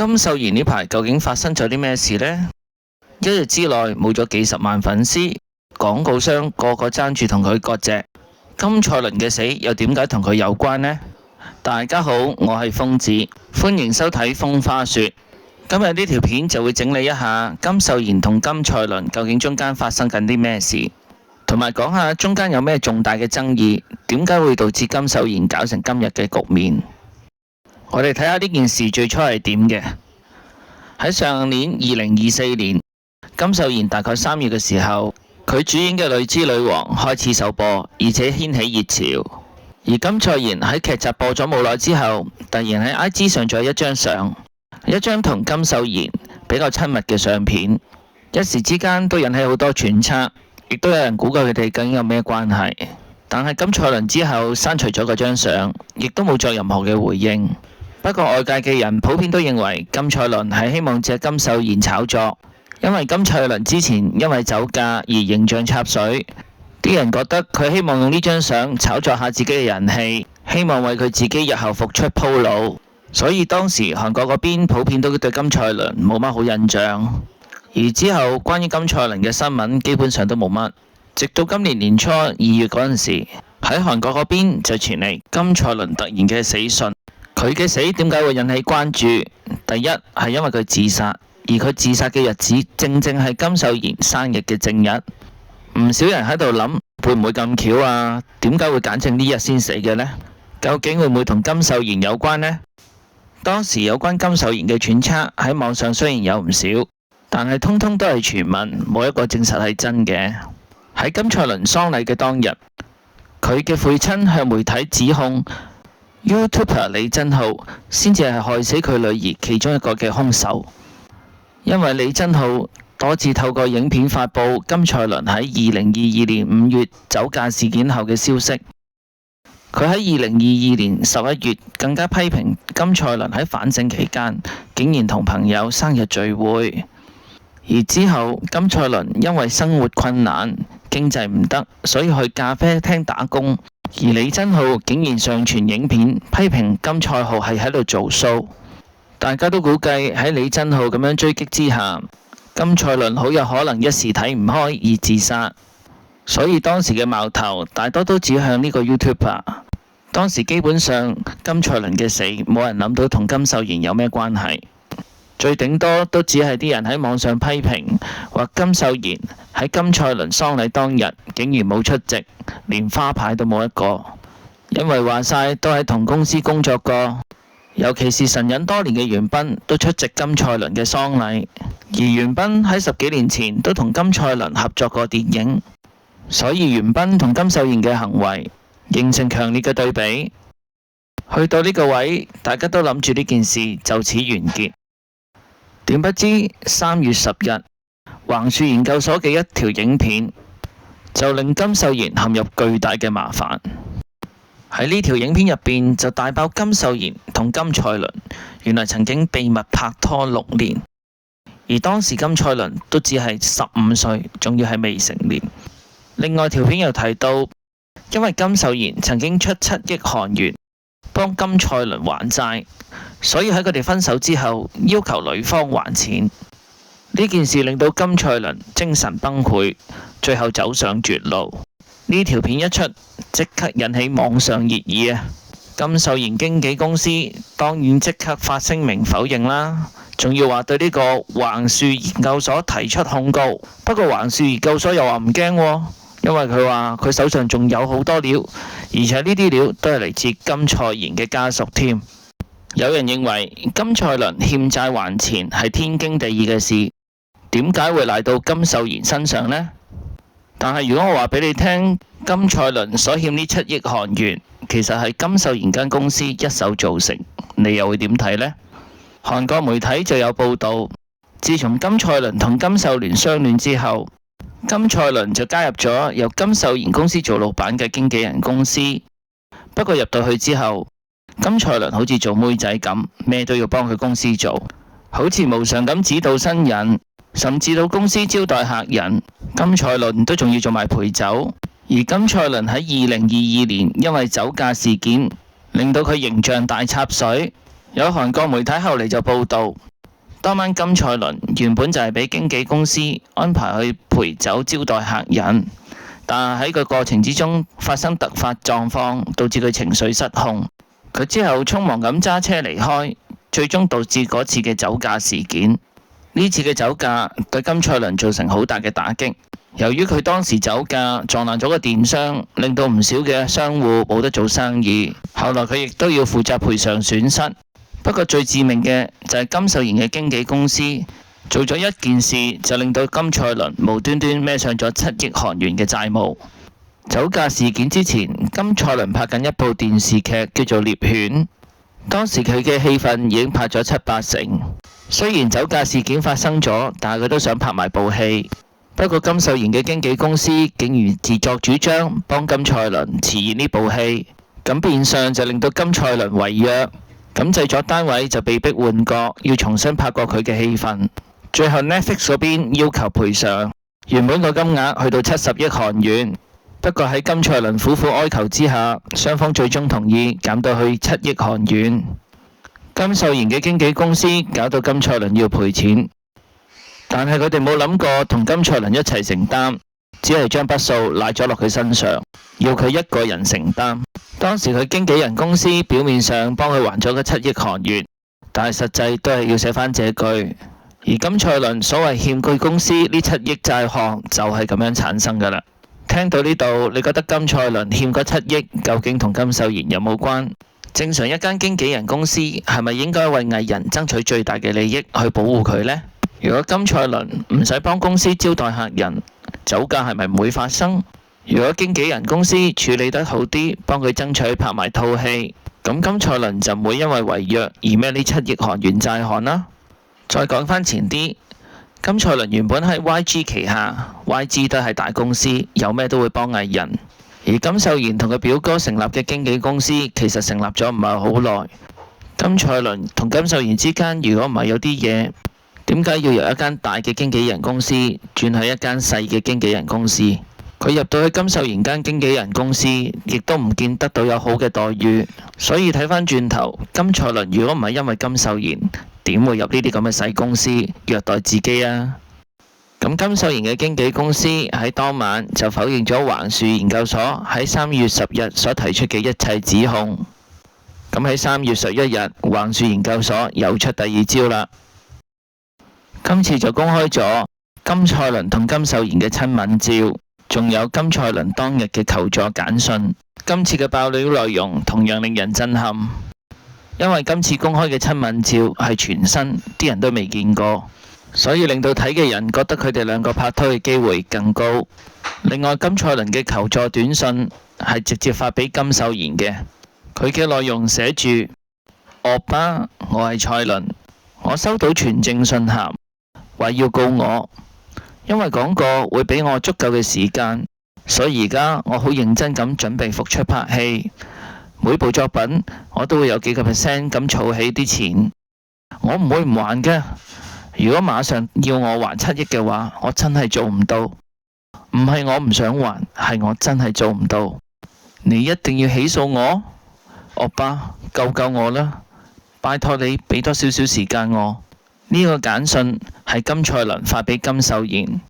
金秀賢呢排究竟發生咗啲咩事呢？一日之內冇咗幾十萬粉絲，廣告商個個爭住同佢割席。金蔡倫嘅死又點解同佢有關呢？大家好，我係瘋子，歡迎收睇風花雪。今日呢條片就會整理一下金秀賢同金蔡倫究竟中間發生緊啲咩事，同埋講下中間有咩重大嘅爭議，點解會導致金秀賢搞成今日嘅局面。我哋睇下呢件事最初係點嘅。喺上年2024年，金秀賢大概3月嘅時候，佢主演嘅《女之女王》開始首播，而且掀起熱潮。而金蔡賢喺劇集播咗冇耐之後，突然喺 IG 上咗一張相，一張同金秀賢比較親密嘅相片，一時之間都引起好多揣測，亦都有人估計佢哋究竟有咩關係。但係金蔡倫之後刪除咗嗰張相，亦都冇作任何嘅回應。不過外界嘅人普遍都認為金蔡倫係希望借金秀賢炒作，因為金蔡倫之前因為酒駕而形象插水，啲人覺得佢希望用呢張相炒作下自己嘅人氣，希望為佢自己日後復出鋪路。所以當時韓國嗰邊普遍都對金蔡倫冇乜好印象，而之後關於金蔡倫嘅新聞基本上都冇乜，直到今年年初2月嗰陣時，喺韓國嗰邊就傳嚟金蔡倫突然嘅死訊。佢嘅死點解會引起關注？第一係因為佢自殺，而佢自殺嘅日子正正係金秀賢生日嘅正日。唔少人喺度諗，會唔會咁巧啊？點解會揀正呢日先死嘅呢？究竟會唔會同金秀賢有關呢？當時有關金秀賢嘅揣測喺網上雖然有唔少，但係通通都係傳聞，冇一個證實係真嘅。喺金蔡倫喪禮嘅當日，佢嘅父親向媒體指控YouTuber 李珍浩先至係害死佢女兒其中一個嘅兇手，因為李珍浩多次透過影片發布金蔡倫喺2022年5月酒駕事件後嘅消息。佢喺2022年11月更加批評金蔡倫喺反省期間竟然同朋友生日聚會，而之後金蔡倫因為生活困難、經濟唔得，所以去咖啡廳打工。而李珍浩竟然上傳影片批評金蔡浩係喺度做 show， 大家都估計喺李珍浩咁樣追擊之下，金蔡倫好有可能一時睇唔開而自殺，所以當時嘅矛頭大多都指向呢個 YouTuber。當時基本上金蔡倫嘅死冇人諗到同金秀賢有咩關係，最頂多都只係啲人喺網上批評，話金秀賢喺金蔡倫喪禮當日竟然冇出席，連花牌都冇一個。因為話晒都喺同公司工作過，尤其是神隱多年嘅元彬都出席金蔡倫嘅喪禮，而元彬喺10幾年前都同金蔡倫合作過電影，所以元彬同金秀賢嘅行為形成強烈嘅對比。去到呢個位，大家都諗住呢件事就此完結。點不知3月10日，橫豎研究所嘅一條影片就令金秀賢陷入巨大嘅麻煩。喺呢條影片入邊就大爆金秀賢同金蔡倫原來曾經秘密拍拖6年，而當時金蔡倫都只係15歲，仲要係未成年。另外條片又提到，因為金秀賢曾經出7億韓元幫金蔡倫還債，所以喺佢哋分手之後要求女方還錢。呢件事令到金蔡倫精神崩潰，最後走上絕路。呢條片一出，即刻引起網上熱議啊！金秀賢經紀公司當然即刻發聲明否認啦，仲要話對呢個橫豎研究所提出控告。不過橫豎研究所又話唔驚喎，因為佢話佢手上仲有好多料，而且呢啲料都係嚟自金蔡賢嘅家屬添。有人認為金蔡倫欠債還錢係天經地義嘅事，點解會賴到金秀賢身上呢？但係如果我話俾你聽，金蔡倫所欠呢7億韓元，其實係金秀賢間公司一手造成，你又會點睇呢？韓國媒體就有報道，自從金蔡倫同金秀蓮相戀之後，金蔡倫就加入咗由金秀賢公司做老闆嘅經紀人公司。不過入到去之後，金蔡倫好似做妹仔咁，咩都要幫佢公司做，好似無償咁指導新人，甚至到公司招待客人，金蔡倫都仲要做埋陪酒。而金蔡倫喺2022年因為酒駕事件，令到佢形象大插水。有韓國媒體後嚟就報道，當晚金賽綸原本就係俾經紀公司安排去陪酒招待客人，但係喺個過程之中發生突發狀況，導致佢情緒失控。佢之後匆忙咁揸車離開，最終導致嗰次嘅酒駕事件。呢次嘅酒駕對金賽綸造成好大嘅打擊。由於佢當時酒駕撞爛咗個電箱，令到唔少嘅商戶冇得做生意。後來佢亦都要負責賠償損失。不過最致命嘅就係金秀賢嘅經紀公司做咗一件事，就令到金賽綸無端端孭上咗7億韓元嘅債務。酒駕事件之前，金賽綸拍緊一部電視劇叫做《獵犬》，當時佢嘅戲份已經拍咗7-8成。雖然酒駕事件發生咗，但係佢都想拍埋部戲。不過金秀賢嘅經紀公司竟然自作主張幫金賽綸辭演呢部戲，咁變相就令到金賽綸違約，咁製作單位就被逼換角，要重新拍過佢嘅戲份。最後 Netflix 嗰邊要求賠償，原本個金額去到70億韓元。不過喺金賽綸苦苦哀求之下，雙方最終同意減到去7億韓元。金秀賢嘅經紀公司搞到金賽綸要賠錢，但係佢哋冇諗過同金賽綸一齊承擔，只係將筆數賴咗落佢身上，要佢一個人承擔。當時佢經紀人公司表面上幫佢還咗個7億韓元，但係實際都係要寫翻這句。而金賽綸所謂欠據公司呢7億債項就係咁樣產生噶啦。聽到呢度，你覺得金賽綸欠嗰7億究竟同金秀賢有冇關？正常一間經紀人公司係咪應該為藝人爭取最大嘅利益去保護佢呢？如果金賽綸唔使幫公司招待客人，酒駕係咪唔會發生？如果經紀人公司處理得好啲，幫佢爭取拍埋套戲，咁金賽綸就唔會因為違約而孭呢7億韓元債項啦。再講返前啲，金賽綸原本喺 YG 旗下，YG 都係大公司，有咩都會幫藝人。而金秀賢同佢表哥成立嘅經紀公司，其實成立咗唔係好耐。金賽綸同金秀賢之間，如果唔係有啲嘢，點解要由一間大嘅經紀人公司轉去一間細嘅經紀人公司？佢入到去金秀賢間經紀人公司，亦都唔見得到有好嘅待遇。所以睇返轉頭，金賽綸如果唔係因為金秀賢，點會入呢啲咁嘅細公司虐待自己啊？咁金秀賢嘅經紀公司喺當晚就否認咗橫豎研究所喺3月10日所提出嘅一切指控。咁喺3月11日，橫豎研究所又出第二招啦。今次就公開咗金賽綸同金秀賢嘅親吻照，仲有金賽綸當日嘅求助簡訊。今次嘅爆料內容同樣令人震撼，因為今次公開嘅親吻照係全新，啲人都未見過，所以令到睇嘅人覺得佢哋兩個拍拖嘅機會更高。另外，金賽綸嘅求助短信係直接發俾金秀賢嘅，佢嘅內容寫住：歐巴，我係賽綸，我收到傳證信函，話要告我，因為講過會俾我足夠嘅時間，所以而家我好認真咁準備復出拍戲，每部作品我都會有幾個%咁儲起啲錢，我唔會唔還嘅。如果馬上要我還7億嘅話，我真係做唔到。唔係我唔想還，係我真係做唔到。你一定要起訴我，歐巴，救救我啦！拜託你俾多少少時間我。呢個簡訊係金賽綸發俾金秀賢，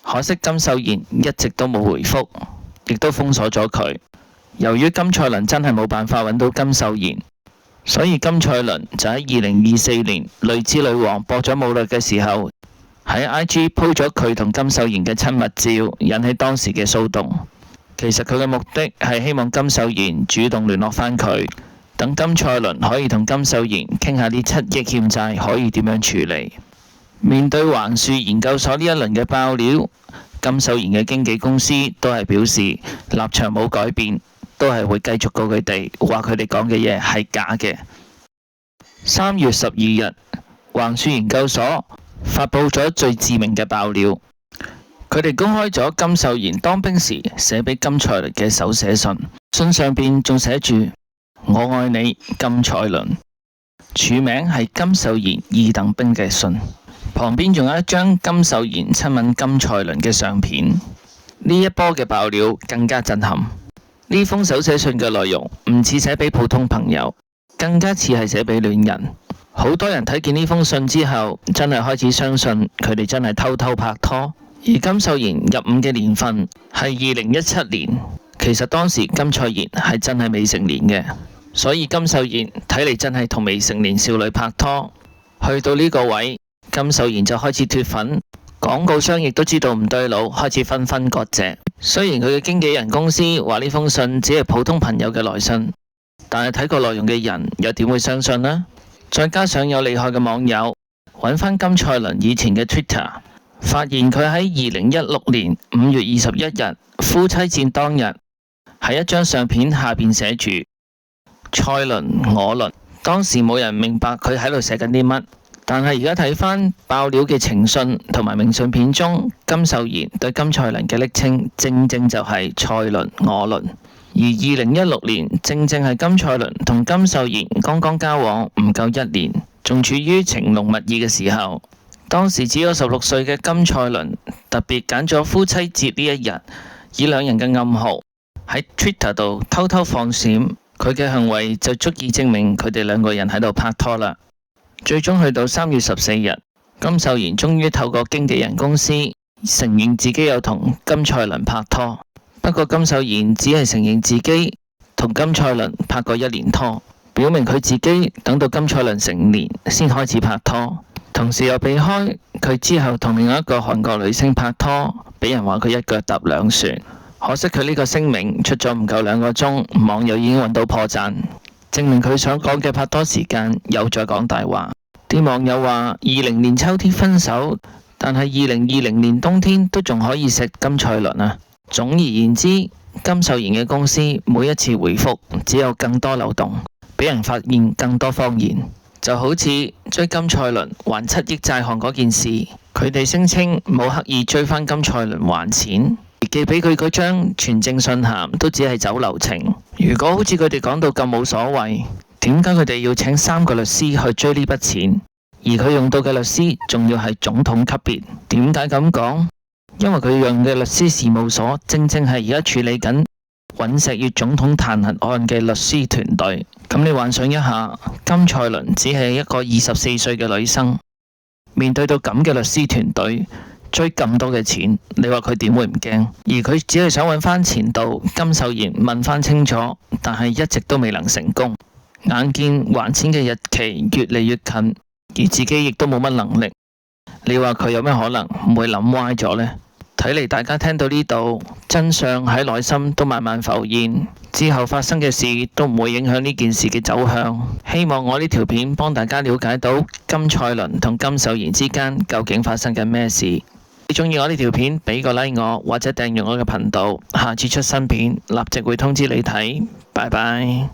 可惜金秀賢一直都冇回覆，亦都封鎖咗佢。由於金賽綸真係冇辦法揾到金秀賢，所以金賽綸就喺2024年《淚之女王》播咗冇耐嘅時候，喺 IG 鋪咗佢同金秀賢嘅親密照，引起當時嘅騷動。其實佢嘅目的係希望金秀賢主動聯絡返佢，等金賽綸可以同金秀賢傾下呢7億欠債可以點樣處理。面對橫豎研究所呢一輪嘅爆料，金秀賢嘅經紀公司都係表示立場冇改變，都係會繼續告佢哋，話佢哋講嘅嘢係假嘅。3月12日，橫豎研究所發佈咗最致命嘅爆料，佢哋公開咗金秀賢當兵時寫俾金賽綸嘅手寫信，信上邊仲寫住我愛你金賽綸，署名係金秀賢2等兵嘅信，旁邊仲有一張金秀賢親吻金賽綸嘅相片。呢一波嘅爆料更加震撼。呢封手寫信嘅內容唔似寫俾普通朋友，更加似係寫俾戀人。好多人睇見呢封信之後，真係開始相信佢哋真係偷偷拍拖。而金秀賢入伍嘅年份係2017年，其實當時金賽賢係真係未成年嘅，所以金秀賢睇嚟真係同未成年少女拍拖。去到呢個位，金秀賢就開始脫粉，廣告商亦都知道唔對路，開始紛紛割席。雖然佢嘅經紀人公司話呢封信只係普通朋友嘅來信，但係睇過內容嘅人又點會相信呢？再加上有厲害嘅網友揾返金賽綸以前嘅 Twitter， 發現佢喺2016年5月21日夫妻戰當日，喺一張相片下邊寫住賽綸我綸。當時冇人明白佢喺度寫緊啲乜，但係而家睇返爆料嘅情信同埋明信片中，金秀賢對金賽綸嘅昵稱正正就係賽綸我綸。而2016年正正係金賽綸同金秀賢剛剛交往唔夠1年，仲處於情濃蜜意嘅時候。當時只有16歲嘅金賽綸特別揀咗夫妻節呢一日，以兩人嘅暗號喺 Twitter 度偷偷放閃，佢嘅行為就足以證明佢哋兩個人喺度拍拖啦。最終去到3月14日，金秀賢終於透過經紀人公司承認自己有同金賽綸拍拖。不過金秀賢只係承認自己同金賽綸拍過1年拖，表明佢自己等到金賽綸成年先開始拍拖，同時又避開佢之後同另一個韓國女星拍拖，俾人話佢一腳踏兩船。可惜佢呢個聲明出咗唔夠2個鐘，網友已經揾到破綻，證明佢想講嘅拍拖時間又再講大話。啲網友話20年秋天分手，但係2020年冬天都仲可以食金賽綸啊！總而言之，金秀賢嘅公司每一次回覆只有更多漏洞，俾人發現更多謊言。就好似追金賽綸還7億債項嗰件事，佢哋聲稱冇刻意追返金賽綸還錢，寄俾佢嗰張傳證信函都只係走流程。如果好似佢哋講到咁冇所謂，點解佢哋要請3個律師去追呢筆錢？而佢用到嘅律師仲要係總統級別？點解咁講？因為佢用嘅律師事務所正正係而家處理緊尹錫悅總統彈劾案嘅律師團隊。咁你幻想一下，金賽綸只係一個24歲嘅女生，面對到咁嘅律師團隊追咁多嘅錢，你話佢點會唔驚？而佢只係想揾翻前度金秀賢問翻清楚，但係一直都未能成功。眼見還錢嘅日期越嚟越近，而自己亦都冇乜能力，你話佢有咩可能唔會諗歪咗呢？睇嚟大家聽到呢度，真相喺內心都慢慢浮現，之後發生嘅事都唔會影響呢件事嘅走向。希望我呢條片幫大家了解到金賽綸同金秀賢之間究竟發生緊咩事。你鍾意我呢條片，俾個 like 我，或者訂閱我嘅頻道，下次出新片立即會通知你睇。拜拜。